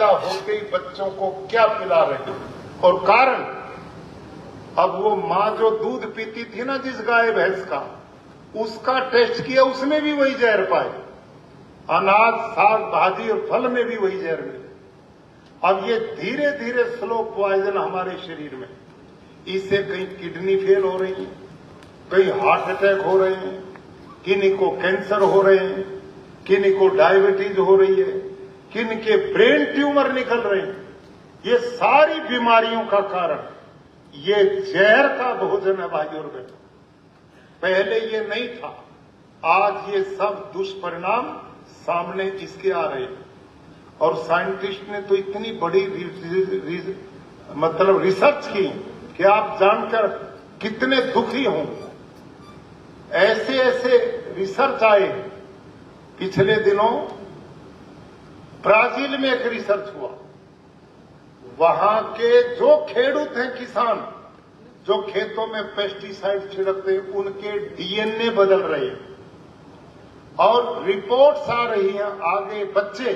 पैदा होते ही बच्चों को क्या पिला रहे हैं। और कारण, अब वो माँ जो दूध पीती थी ना जिस गाय भैंस का, उसका टेस्ट किया, उसमें भी वही जहर पाए। अनाज, साग, भाजी और फल में भी वही जहर मिले। अब ये धीरे धीरे स्लो पॉइजन हमारे शरीर में, इससे कहीं किडनी फेल हो रही है, कहीं हार्ट अटैक हो रहे हैं, किन्हीं को कैंसर हो रहे हैं, किन्हीं को डायबिटीज हो रही है, किन्हीं के ब्रेन ट्यूमर निकल रहे हैं। ये सारी बीमारियों का कारण ये जहर का भोजन है भाई और बहनों। पहले ये नहीं था, आज ये सब दुष्परिणाम सामने इसके आ रहे हैं। और साइंटिस्ट ने तो इतनी बड़ी मतलब रिसर्च की कि आप जानकर कितने दुखी होंगे। ऐसे ऐसे रिसर्च आए। पिछले दिनों ब्राजील में एक रिसर्च हुआ। वहां के जो खेडूत हैं, किसान जो खेतों में पेस्टिसाइड छिड़कते हैं, उनके डीएनए बदल रहे हैं और रिपोर्ट्स आ रही हैं आगे बच्चे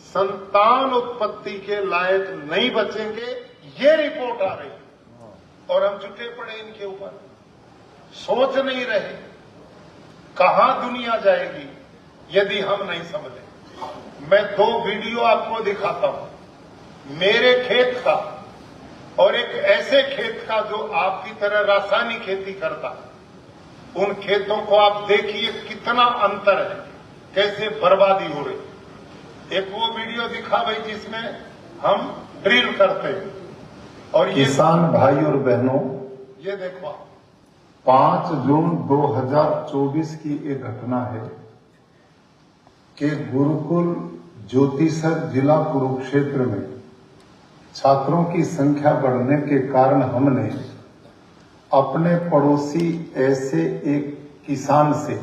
संतान उत्पत्ति के लायक नहीं बचेंगे। ये रिपोर्ट आ रही है और हम जुटे पड़े इनके ऊपर, सोच नहीं रहे कहां दुनिया जाएगी यदि हम नहीं समझे। मैं 2 वीडियो आपको दिखाता हूं, मेरे खेत का और एक ऐसे खेत का जो आपकी तरह रासायनिक खेती करता है। उन खेतों को आप देखिए कितना अंतर है, कैसे बर्बादी हो रही। एक वो वीडियो दिखा भाई जिसमें हम ड्रिल करते हैं। और ये किसान भाई और बहनों, ये देखो 5 जून 2024 की एक घटना है कि गुरुकुल ज्योतिसर जिला कुरुक्षेत्र में छात्रों की संख्या बढ़ने के कारण हमने अपने पड़ोसी ऐसे एक किसान से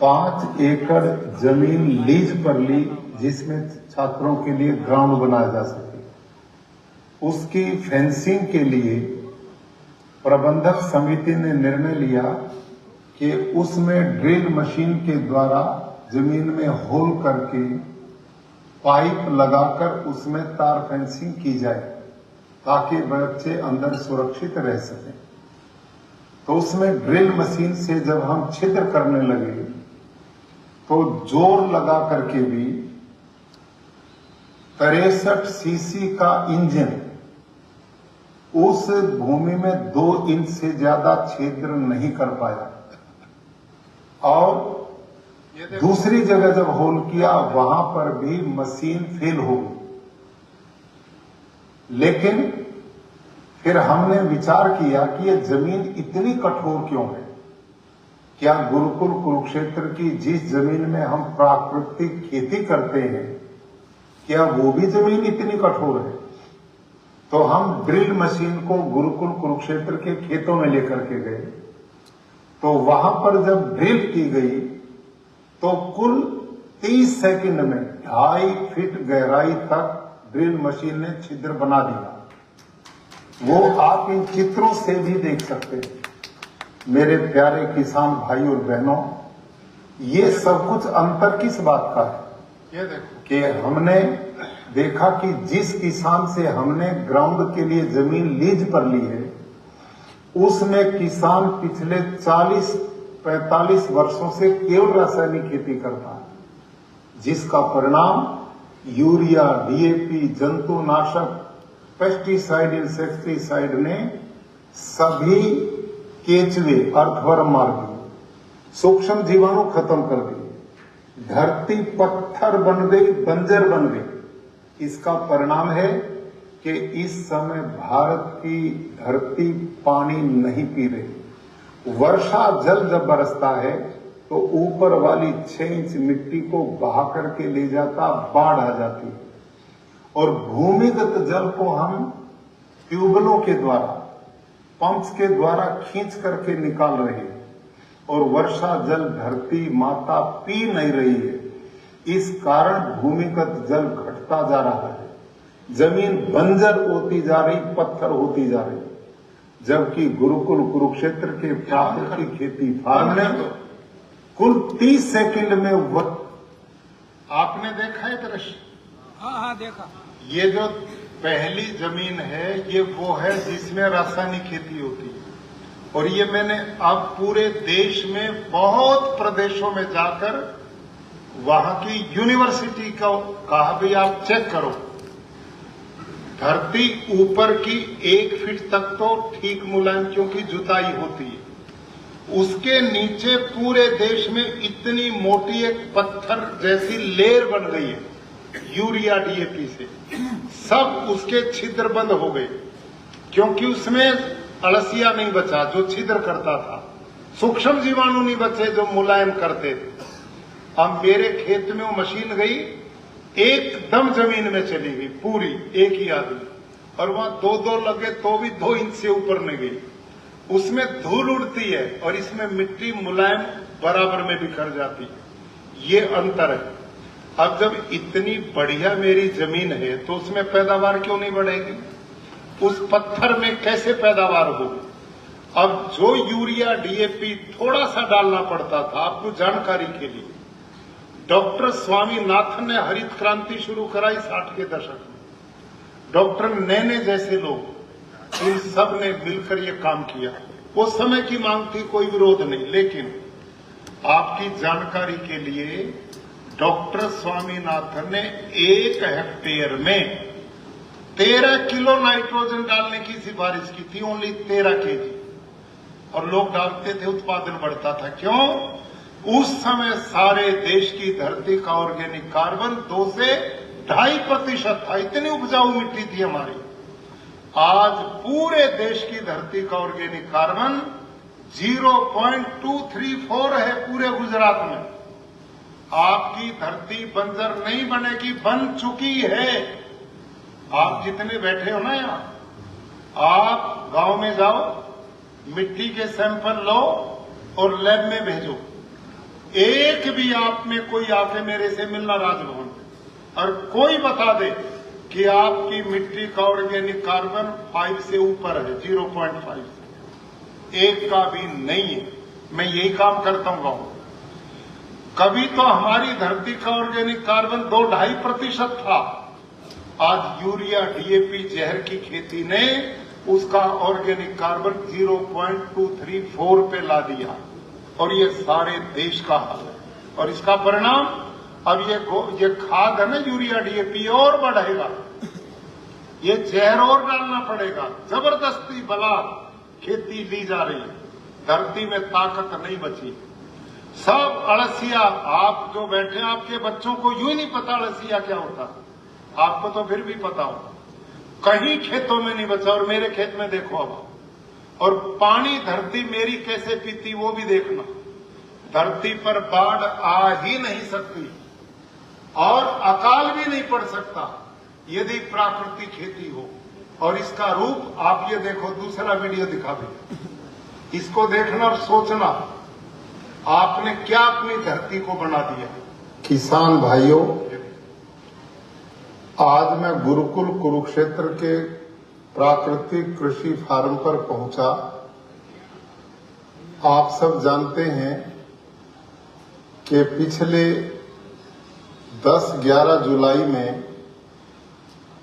5 एकड़ जमीन लीज पर ली जिसमें छात्रों के लिए ग्राउंड बनाया जा सके। उसकी फेंसिंग के लिए प्रबंधक समिति ने निर्णय लिया कि उसमें ड्रिल मशीन के द्वारा जमीन में होल करके पाइप लगाकर उसमें तार फेंसिंग की जाए ताकि बच्चे अंदर सुरक्षित रह सकें। तो उसमें ड्रिल मशीन से जब हम छिद्र करने लगे तो जोर लगा करके भी 63 सीसी का इंजन उस भूमि में 2 इंच से ज्यादा छिद्र नहीं कर पाया। और दूसरी जगह जब होल किया वहां पर भी मशीन फेल हो गई। लेकिन फिर हमने विचार किया कि यह जमीन इतनी कठोर क्यों है। क्या गुरुकुल कुरुक्षेत्र की जिस जमीन में हम प्राकृतिक खेती करते हैं, क्या वो भी जमीन इतनी कठोर है? तो हम ड्रिल मशीन को गुरुकुल कुरुक्षेत्र के खेतों में लेकर के गए। तो वहां पर जब ड्रिल की गई तो कुल 30 सेकंड में 2.5 फीट गहराई तक ड्रिल मशीन ने छिद्र बना दिया। वो आप इन चित्रों से भी देख सकते हैं। मेरे प्यारे किसान भाई और बहनों, ये सब कुछ अंतर किस बात का है? ये देखो कि हमने देखा कि जिस किसान से हमने ग्राउंड के लिए जमीन लीज पर ली है, उसमें किसान पिछले 40-45 वर्षों से केवल रासायनिक खेती करता है, जिसका परिणाम यूरिया, डीएपी, जंतुनाशक, पेस्टिसाइड, इंसेक्टिसाइड ने सभी केचुए, अर्थवर्म मार दिए, सूक्ष्म जीवाणु खत्म कर दिए, धरती पत्थर बन गई, बंजर बन गई। इसका परिणाम है कि इस समय भारत की धरती पानी नहीं पी रही। वर्षा जल जब बरसता है तो ऊपर वाली 6 इंच मिट्टी को बहा करके ले जाता, बाढ़ आ जाती है। और भूमिगत जल को हम ट्यूबवेलों के द्वारा, पंप्स के द्वारा खींच करके निकाल रहे हैं और वर्षा जल धरती माता पी नहीं रही है। इस कारण भूमिगत जल घटता जा रहा है, जमीन बंजर होती जा रही, पत्थर होती जा रही। जबकि गुरुकुल कुरुक्षेत्र के प्राकृतिक खेती फार्म में कुल 30 सेकंड में आपने देखा है दृश्य, हाँ देखा। ये जो पहली जमीन है ये वो है जिसमें रासायनिक खेती होती है, और ये मैंने अब पूरे देश में बहुत प्रदेशों में जाकर वहां की यूनिवर्सिटी को कहा भी आप चेक करो, धरती ऊपर की 1 फीट तक तो ठीक मुलायम क्योंकि जुताई होती है, उसके नीचे पूरे देश में इतनी मोटी एक पत्थर जैसी लेयर बन गई है यूरिया डीएपी से, सब उसके छिद्र बंद हो गए क्योंकि उसमें अलसिया नहीं बचा जो छिद्र करता था, सूक्ष्म जीवाणु नहीं बचे जो मुलायम करते थे। अब मेरे खेत में वो मशीन गई, एकदम जमीन में चली गई पूरी, एक ही आदमी, और वहां 2-2 लगे तो भी 2 इंच से ऊपर नहीं गई। उसमें धूल उड़ती है और इसमें मिट्टी मुलायम बराबर में बिखर जाती है, ये अंतर है। अब जब इतनी बढ़िया मेरी जमीन है तो उसमें पैदावार क्यों नहीं बढ़ेगी? उस पत्थर में कैसे पैदावार होगी? अब जो यूरिया डीएपी थोड़ा सा डालना पड़ता था, आपको जानकारी के लिए, डॉक्टर स्वामीनाथन ने हरित क्रांति शुरू कराई 60 के दशक में, डॉक्टर नैने जैसे लोग, इन सब ने मिलकर ये काम किया। वो समय की मांग थी, कोई विरोध नहीं, लेकिन आपकी जानकारी के लिए डॉक्टर स्वामीनाथन ने 1 हेक्टेयर में 13 किलो नाइट्रोजन डालने की सिफारिश की थी, ओनली 13 केजी, और लोग डालते थे, उत्पादन बढ़ता था। क्यों? उस समय सारे देश की धरती का ऑर्गेनिक कार्बन 2 से 2.5% था, इतनी उपजाऊ मिट्टी थी हमारी। आज पूरे देश की धरती का ऑर्गेनिक कार्बन 0.234 है पूरे गुजरात में। आपकी धरती बंजर नहीं बनेगी, बन चुकी है। आप जितने बैठे हो ना यहाँ, आप गांव में जाओ, मिट्टी के सैंपल लो और लैब में भेजो, एक भी आप में कोई आके मेरे से मिलना राजभवन, और कोई बता दे कि आपकी मिट्टी का ऑर्गेनिक कार्बन 5 से ऊपर है, 0.5 से, एक का भी नहीं है। मैं यही काम करता हूं गाँव। कभी तो हमारी धरती का ऑर्गेनिक कार्बन 2-2.5% था, आज यूरिया डीएपी जहर की खेती ने उसका ऑर्गेनिक कार्बन 0.234 पे ला दिया, और ये सारे देश का हाल है। और इसका परिणाम अब ये खाद है ना यूरिया डीएपी, और बढ़ेगा, ये जहर और डालना पड़ेगा, जबरदस्ती बला खेती ली जा रही है, धरती में ताकत नहीं बची, सब अड़सिया। आप जो बैठे, आपके बच्चों को यूं ही नहीं पता अड़सिया क्या होता, आपको तो फिर भी पता हो, कहीं खेतों में नहीं बचा। और मेरे खेत में देखो अब, और पानी धरती मेरी कैसे पीती वो भी देखना। धरती पर बाढ़ आ ही नहीं सकती और अकाल भी नहीं पड़ सकता यदि प्राकृतिक खेती हो। और इसका रूप आप ये देखो, दूसरा वीडियो दिखा भी, इसको देखना और सोचना आपने क्या अपनी धरती को बना दिया। किसान भाइयों, आज मैं गुरुकुल कुरुक्षेत्र के प्राकृतिक कृषि फार्म पर पहुंचा। आप सब जानते हैं कि पिछले 10-11 जुलाई में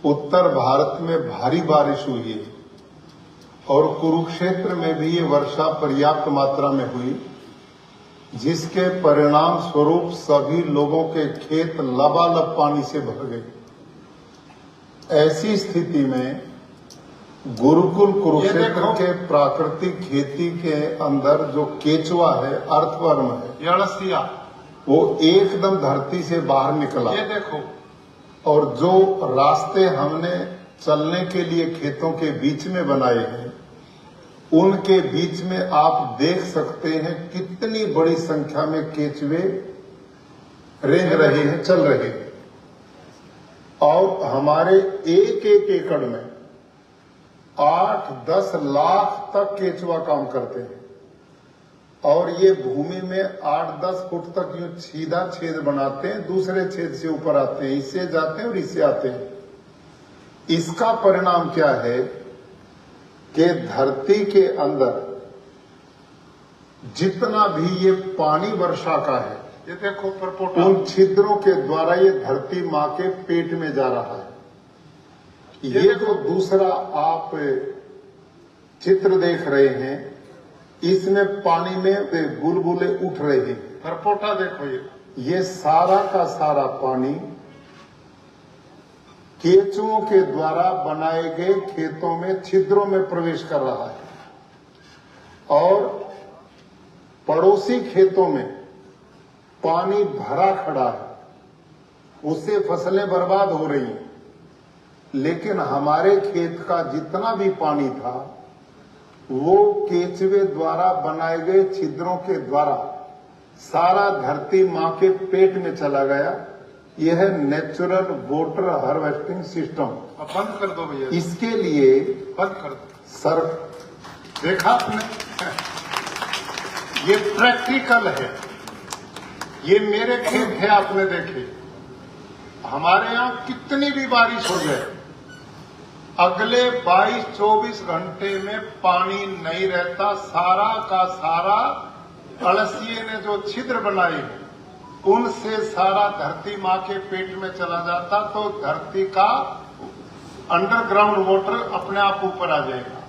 उत्तर भारत में भारी बारिश हुई है, और कुरुक्षेत्र में भी ये वर्षा पर्याप्त मात्रा में हुई, जिसके परिणाम स्वरूप सभी लोगों के खेत लबालब पानी से भर गए। ऐसी स्थिति में गुरुकुल कुरुक्षेत्र के प्राकृतिक खेती के अंदर जो केचुआ है, अर्थवर्म है, अड़सिया, वो एकदम धरती से बाहर निकला। ये देखो, और जो रास्ते हमने चलने के लिए खेतों के बीच में बनाए हैं, उनके बीच में आप देख सकते हैं कितनी बड़ी संख्या में केचुए रेंग रहे हैं, चल रहे हैं। और हमारे एक एकड़ में 8-10 लाख तक केचुआ काम करते हैं, और ये भूमि में 8-10 फुट तक यूं सीधा छेद बनाते हैं, दूसरे छेद से ऊपर आते हैं, इससे जाते हैं और इससे आते हैं। इसका परिणाम क्या है कि धरती के अंदर जितना भी ये पानी वर्षा का है, ये देखो परपोटा, उन छिद्रों के द्वारा ये धरती माँ के पेट में जा रहा है। ये जो दूसरा आप चित्र देख रहे हैं, इसमें पानी में बुलबुले उठ रहे हैं। परपोटा देखो, ये सारा का सारा पानी केंचुओं के द्वारा बनाए गए खेतों में छिद्रों में प्रवेश कर रहा है और पड़ोसी खेतों में पानी भरा खड़ा है, उससे फसलें बर्बाद हो रही हैं। लेकिन हमारे खेत का जितना भी पानी था वो केंचुए द्वारा बनाए गए छिद्रों के द्वारा सारा धरती माँ के पेट में चला गया। यह है नेचुरल वाटर हार्वेस्टिंग सिस्टम। अब बंद कर दो भैया, इसके लिए बंद कर दो। सर देखा आपने, ये प्रैक्टिकल है। ये मेरे खेत है, आपने देखे। हमारे यहाँ कितनी भी बारिश हो जाए, अगले 22-24 घंटे में पानी नहीं रहता। सारा का सारा अड़सिए ने जो छिद्र बनाए उनसे सारा धरती माँ के पेट में चला जाता, तो धरती का अंडरग्राउंड वाटर अपने आप ऊपर आ जाएगा।